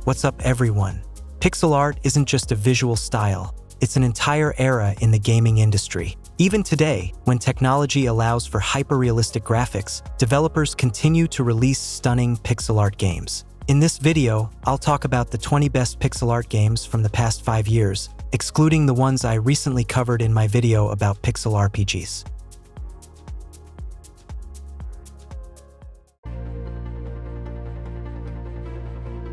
What's up, everyone? Pixel art isn't just a visual style, it's an entire era in the gaming industry. Even today, when technology allows for hyper-realistic graphics, developers continue to release stunning pixel art games. In this video, I'll talk about the 20 best pixel art games from the past 5 years, excluding the ones I recently covered in my video about pixel RPGs.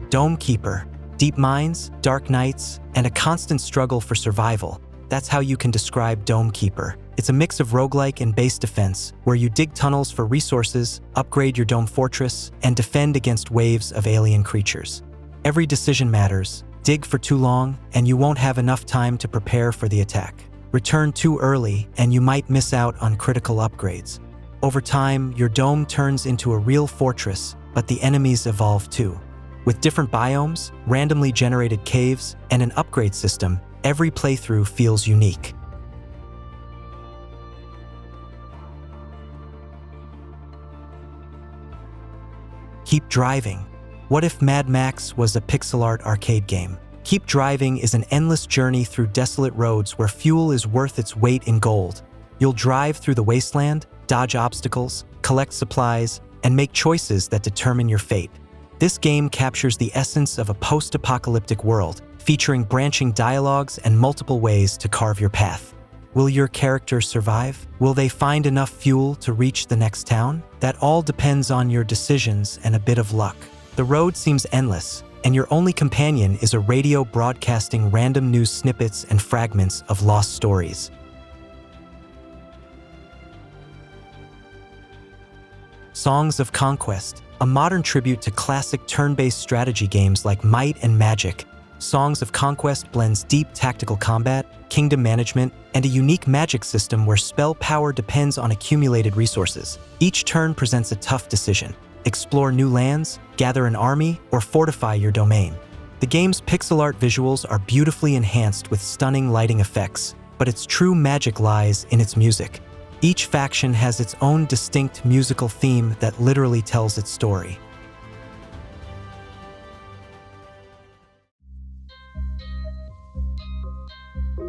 Dome Keeper. Deep mines, dark nights, and a constant struggle for survival. That's how you can describe Dome Keeper. It's a mix of roguelike and base defense, where you dig tunnels for resources, upgrade your dome fortress, and defend against waves of alien creatures. Every decision matters. Dig for too long, and you won't have enough time to prepare for the attack. Return too early, and you might miss out on critical upgrades. Over time, your dome turns into a real fortress, but the enemies evolve too. With different biomes, randomly generated caves, and an upgrade system, every playthrough feels unique. Keep Driving. What if Mad Max was a pixel art arcade game? Keep Driving is an endless journey through desolate roads where fuel is worth its weight in gold. You'll drive through the wasteland, dodge obstacles, collect supplies, and make choices that determine your fate. This game captures the essence of a post-apocalyptic world, featuring branching dialogues and multiple ways to carve your path. Will your character survive? Will they find enough fuel to reach the next town? That all depends on your decisions and a bit of luck. The road seems endless, and your only companion is a radio broadcasting random news snippets and fragments of lost stories. Songs of Conquest. A modern tribute to classic turn-based strategy games like Might and Magic, Songs of Conquest blends deep tactical combat, kingdom management, and a unique magic system where spell power depends on accumulated resources. Each turn presents a tough decision. Explore new lands, gather an army, or fortify your domain. The game's pixel art visuals are beautifully enhanced with stunning lighting effects, but its true magic lies in its music. Each faction has its own distinct musical theme that literally tells its story.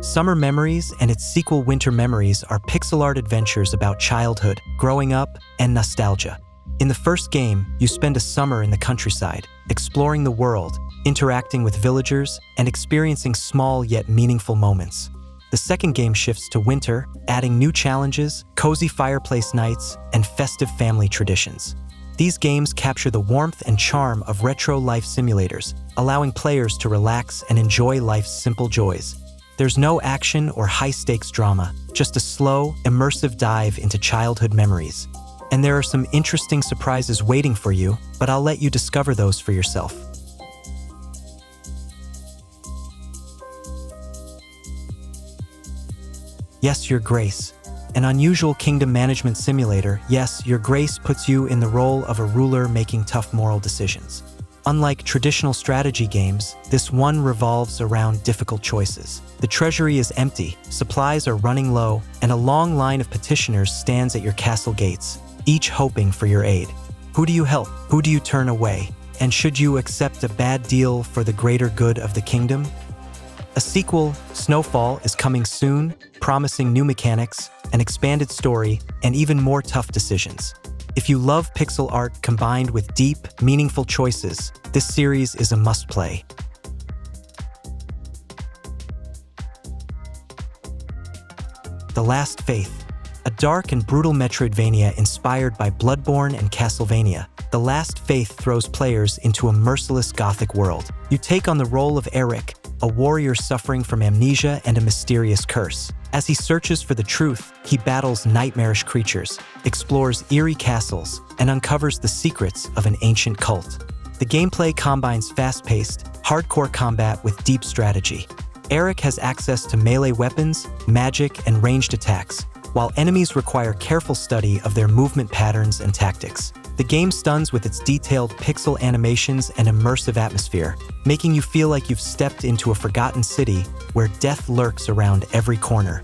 Summer Memories and its sequel Winter Memories are pixel art adventures about childhood, growing up, and nostalgia. In the first game, you spend a summer in the countryside, exploring the world, interacting with villagers, and experiencing small yet meaningful moments. The second game shifts to winter, adding new challenges, cozy fireplace nights, and festive family traditions. These games capture the warmth and charm of retro life simulators, allowing players to relax and enjoy life's simple joys. There's no action or high-stakes drama, just a slow, immersive dive into childhood memories. And there are some interesting surprises waiting for you, but I'll let you discover those for yourself. Yes, Your Grace. An unusual kingdom management simulator, Yes, Your Grace puts you in the role of a ruler making tough moral decisions. Unlike traditional strategy games, this one revolves around difficult choices. The treasury is empty, supplies are running low, and a long line of petitioners stands at your castle gates, each hoping for your aid. Who do you help? Who do you turn away? And should you accept a bad deal for the greater good of the kingdom? A sequel, Snowfall, is coming soon, promising new mechanics, an expanded story, and even more tough decisions. If you love pixel art combined with deep, meaningful choices, this series is a must-play. The Last Faith. A dark and brutal Metroidvania inspired by Bloodborne and Castlevania, The Last Faith throws players into a merciless gothic world. You take on the role of Eric, a warrior suffering from amnesia and a mysterious curse. As he searches for the truth, he battles nightmarish creatures, explores eerie castles, and uncovers the secrets of an ancient cult. The gameplay combines fast-paced, hardcore combat with deep strategy. Eric has access to melee weapons, magic, and ranged attacks, while enemies require careful study of their movement patterns and tactics. The game stuns with its detailed pixel animations and immersive atmosphere, making you feel like you've stepped into a forgotten city where death lurks around every corner.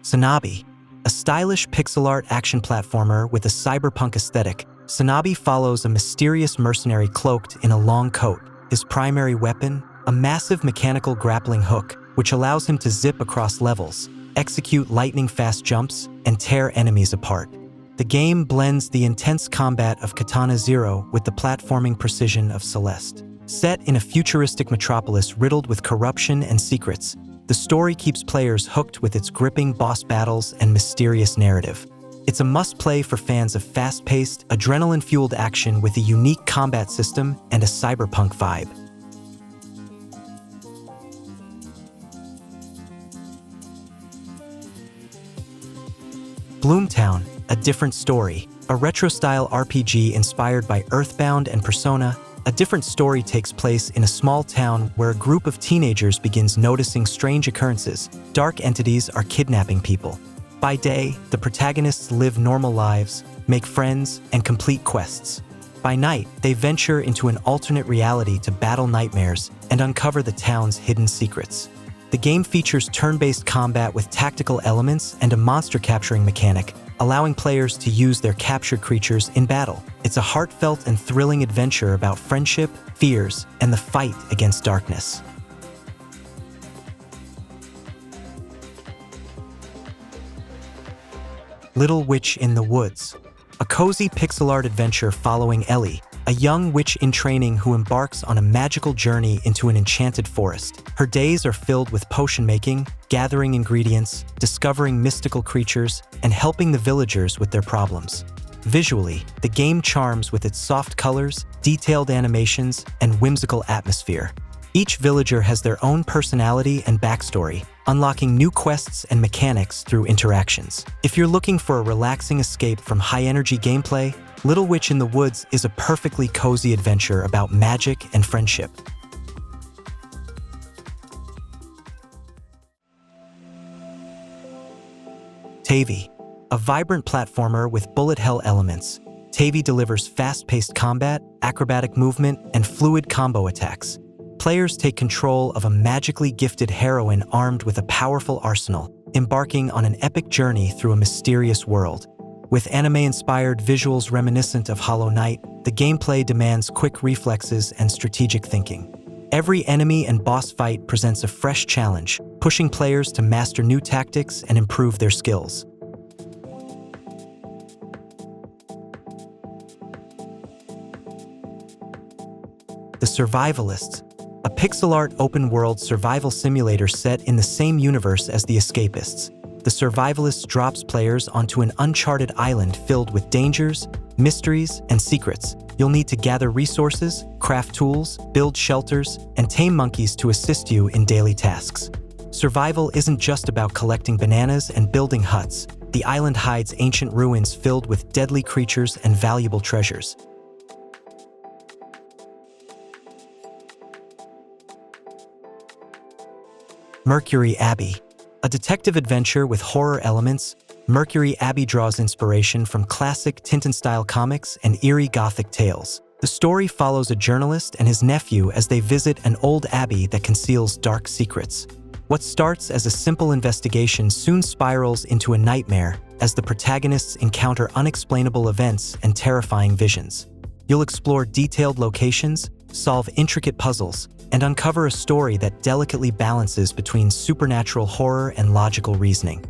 Shinobi. A stylish pixel art action platformer with a cyberpunk aesthetic, Shinobi follows a mysterious mercenary cloaked in a long coat. His primary weapon, a massive mechanical grappling hook, which allows him to zip across levels, execute lightning-fast jumps, and tear enemies apart. The game blends the intense combat of Katana Zero with the platforming precision of Celeste. Set in a futuristic metropolis riddled with corruption and secrets, the story keeps players hooked with its gripping boss battles and mysterious narrative. It's a must-play for fans of fast-paced, adrenaline-fueled action with a unique combat system and a cyberpunk vibe. Bloomtown, A Different Story, a retro-style RPG inspired by Earthbound and Persona. A different story takes place in a small town where a group of teenagers begins noticing strange occurrences. Dark entities are kidnapping people. By day, the protagonists live normal lives, make friends, and complete quests. By night, they venture into an alternate reality to battle nightmares and uncover the town's hidden secrets. The game features turn-based combat with tactical elements and a monster capturing mechanic, allowing players to use their captured creatures in battle. It's a heartfelt and thrilling adventure about friendship, fears, and the fight against darkness. Little Witch in the Woods, a cozy pixel art adventure following Ellie, a young witch in training who embarks on a magical journey into an enchanted forest. Her days are filled with potion making, gathering ingredients, discovering mystical creatures, and helping the villagers with their problems. Visually, the game charms with its soft colors, detailed animations, and whimsical atmosphere. Each villager has their own personality and backstory, unlocking new quests and mechanics through interactions. If you're looking for a relaxing escape from high-energy gameplay, Little Witch in the Woods is a perfectly cozy adventure about magic and friendship. Tavi, a vibrant platformer with bullet hell elements. Tavi delivers fast-paced combat, acrobatic movement, and fluid combo attacks. Players take control of a magically gifted heroine armed with a powerful arsenal, embarking on an epic journey through a mysterious world. With anime-inspired visuals reminiscent of Hollow Knight, the gameplay demands quick reflexes and strategic thinking. Every enemy and boss fight presents a fresh challenge, pushing players to master new tactics and improve their skills. The Survivalists, a pixel art open-world survival simulator set in the same universe as The Escapists. The Survivalists drops players onto an uncharted island filled with dangers, mysteries, and secrets. You'll need to gather resources, craft tools, build shelters, and tame monkeys to assist you in daily tasks. Survival isn't just about collecting bananas and building huts. The island hides ancient ruins filled with deadly creatures and valuable treasures. Mercury Abbey, a detective adventure with horror elements. Mercury Abbey draws inspiration from classic Tintin-style comics and eerie Gothic tales. The story follows a journalist and his nephew as they visit an old abbey that conceals dark secrets. What starts as a simple investigation soon spirals into a nightmare as the protagonists encounter unexplainable events and terrifying visions. You'll explore detailed locations, solve intricate puzzles, and uncover a story that delicately balances between supernatural horror and logical reasoning.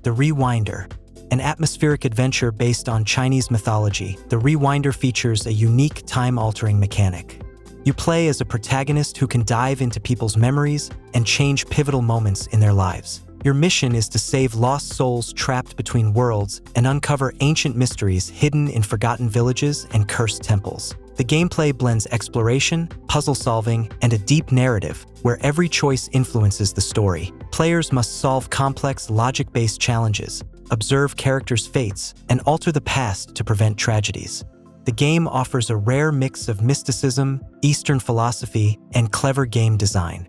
The Rewinder, an atmospheric adventure based on Chinese mythology. The Rewinder features a unique time-altering mechanic. You play as a protagonist who can dive into people's memories and change pivotal moments in their lives. Your mission is to save lost souls trapped between worlds and uncover ancient mysteries hidden in forgotten villages and cursed temples. The gameplay blends exploration, puzzle solving, and a deep narrative where every choice influences the story. Players must solve complex, logic-based challenges, observe characters' fates, and alter the past to prevent tragedies. The game offers a rare mix of mysticism, Eastern philosophy, and clever game design.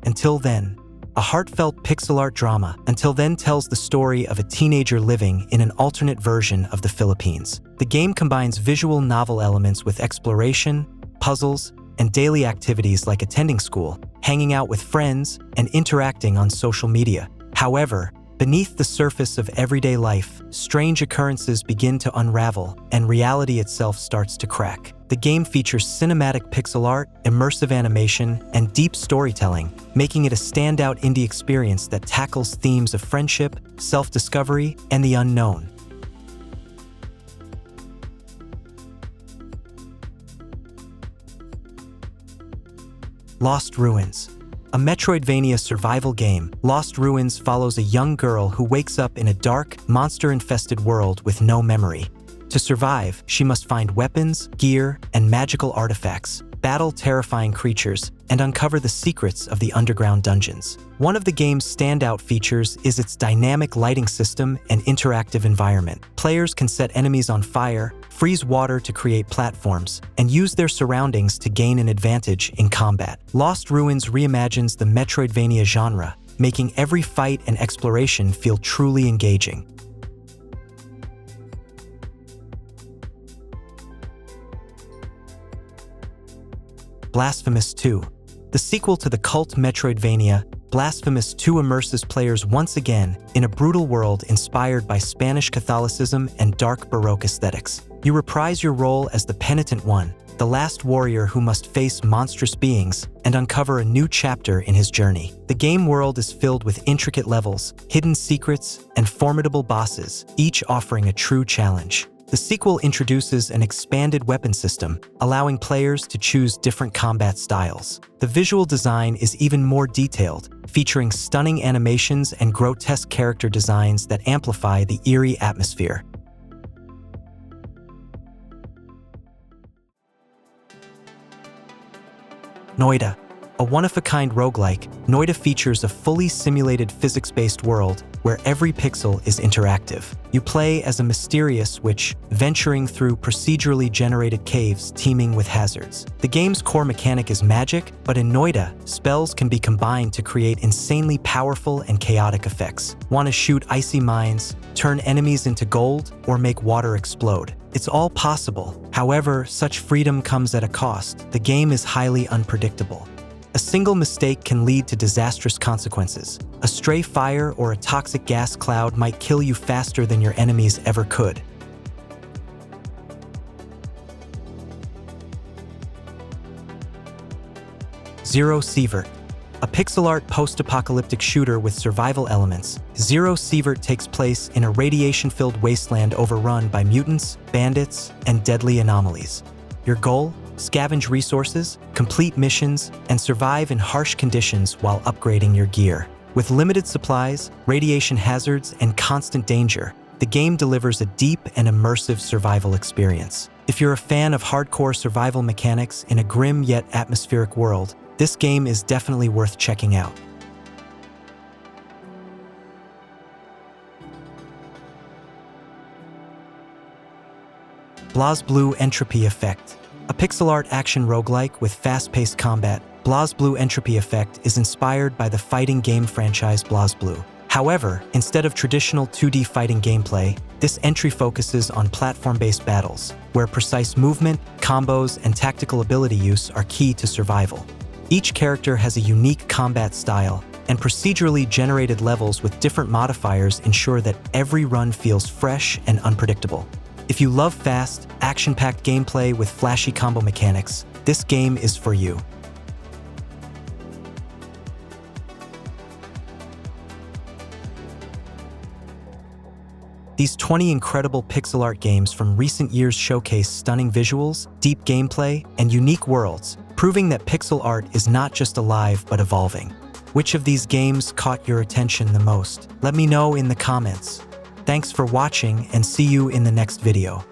Until then, a heartfelt pixel art drama Until Then tells the story of a teenager living in an alternate version of the Philippines. The game combines visual novel elements with exploration, puzzles, and daily activities like attending school, hanging out with friends, and interacting on social media. However, beneath the surface of everyday life, strange occurrences begin to unravel, and reality itself starts to crack. The game features cinematic pixel art, immersive animation, and deep storytelling, making it a standout indie experience that tackles themes of friendship, self-discovery, and the unknown. Lost Ruins. A Metroidvania survival game, Lost Ruins follows a young girl who wakes up in a dark, monster-infested world with no memory. To survive, she must find weapons, gear, and magical artifacts, battle terrifying creatures, and uncover the secrets of the underground dungeons. One of the game's standout features is its dynamic lighting system and interactive environment. Players can set enemies on fire, freeze water to create platforms, and use their surroundings to gain an advantage in combat. Lost Ruins reimagines the Metroidvania genre, making every fight and exploration feel truly engaging. Blasphemous 2. The sequel to the cult Metroidvania, Blasphemous 2 immerses players once again in a brutal world inspired by Spanish Catholicism and dark Baroque aesthetics. You reprise your role as the Penitent One, the last warrior who must face monstrous beings and uncover a new chapter in his journey. The game world is filled with intricate levels, hidden secrets, and formidable bosses, each offering a true challenge. The sequel introduces an expanded weapon system, allowing players to choose different combat styles. The visual design is even more detailed, featuring stunning animations and grotesque character designs that amplify the eerie atmosphere. Noita. A one-of-a-kind roguelike, Noita features a fully simulated physics-based world where every pixel is interactive. You play as a mysterious witch venturing through procedurally generated caves teeming with hazards. The game's core mechanic is magic, but in Noita, spells can be combined to create insanely powerful and chaotic effects. Want to shoot icy mines, turn enemies into gold, or make water explode? It's all possible. However, such freedom comes at a cost. The game is highly unpredictable. A single mistake can lead to disastrous consequences. A stray fire or a toxic gas cloud might kill you faster than your enemies ever could. Zero Sievert. A pixel art post-apocalyptic shooter with survival elements, Zero Sievert takes place in a radiation-filled wasteland overrun by mutants, bandits, and deadly anomalies. Your goal? Scavenge resources, complete missions, and survive in harsh conditions while upgrading your gear. With limited supplies, radiation hazards, and constant danger, the game delivers a deep and immersive survival experience. If you're a fan of hardcore survival mechanics in a grim yet atmospheric world, this game is definitely worth checking out. BlazBlue Entropy Effect. A pixel art action roguelike with fast-paced combat, BlazBlue Entropy Effect is inspired by the fighting game franchise BlazBlue. However, instead of traditional 2D fighting gameplay, this entry focuses on platform-based battles, where precise movement, combos, and tactical ability use are key to survival. Each character has a unique combat style, and procedurally generated levels with different modifiers ensure that every run feels fresh and unpredictable. If you love fast, action-packed gameplay with flashy combo mechanics, this game is for you. These 20 incredible pixel art games from recent years showcase stunning visuals, deep gameplay, and unique worlds, proving that pixel art is not just alive but evolving. Which of these games caught your attention the most? Let me know in the comments. Thanks for watching and see you in the next video.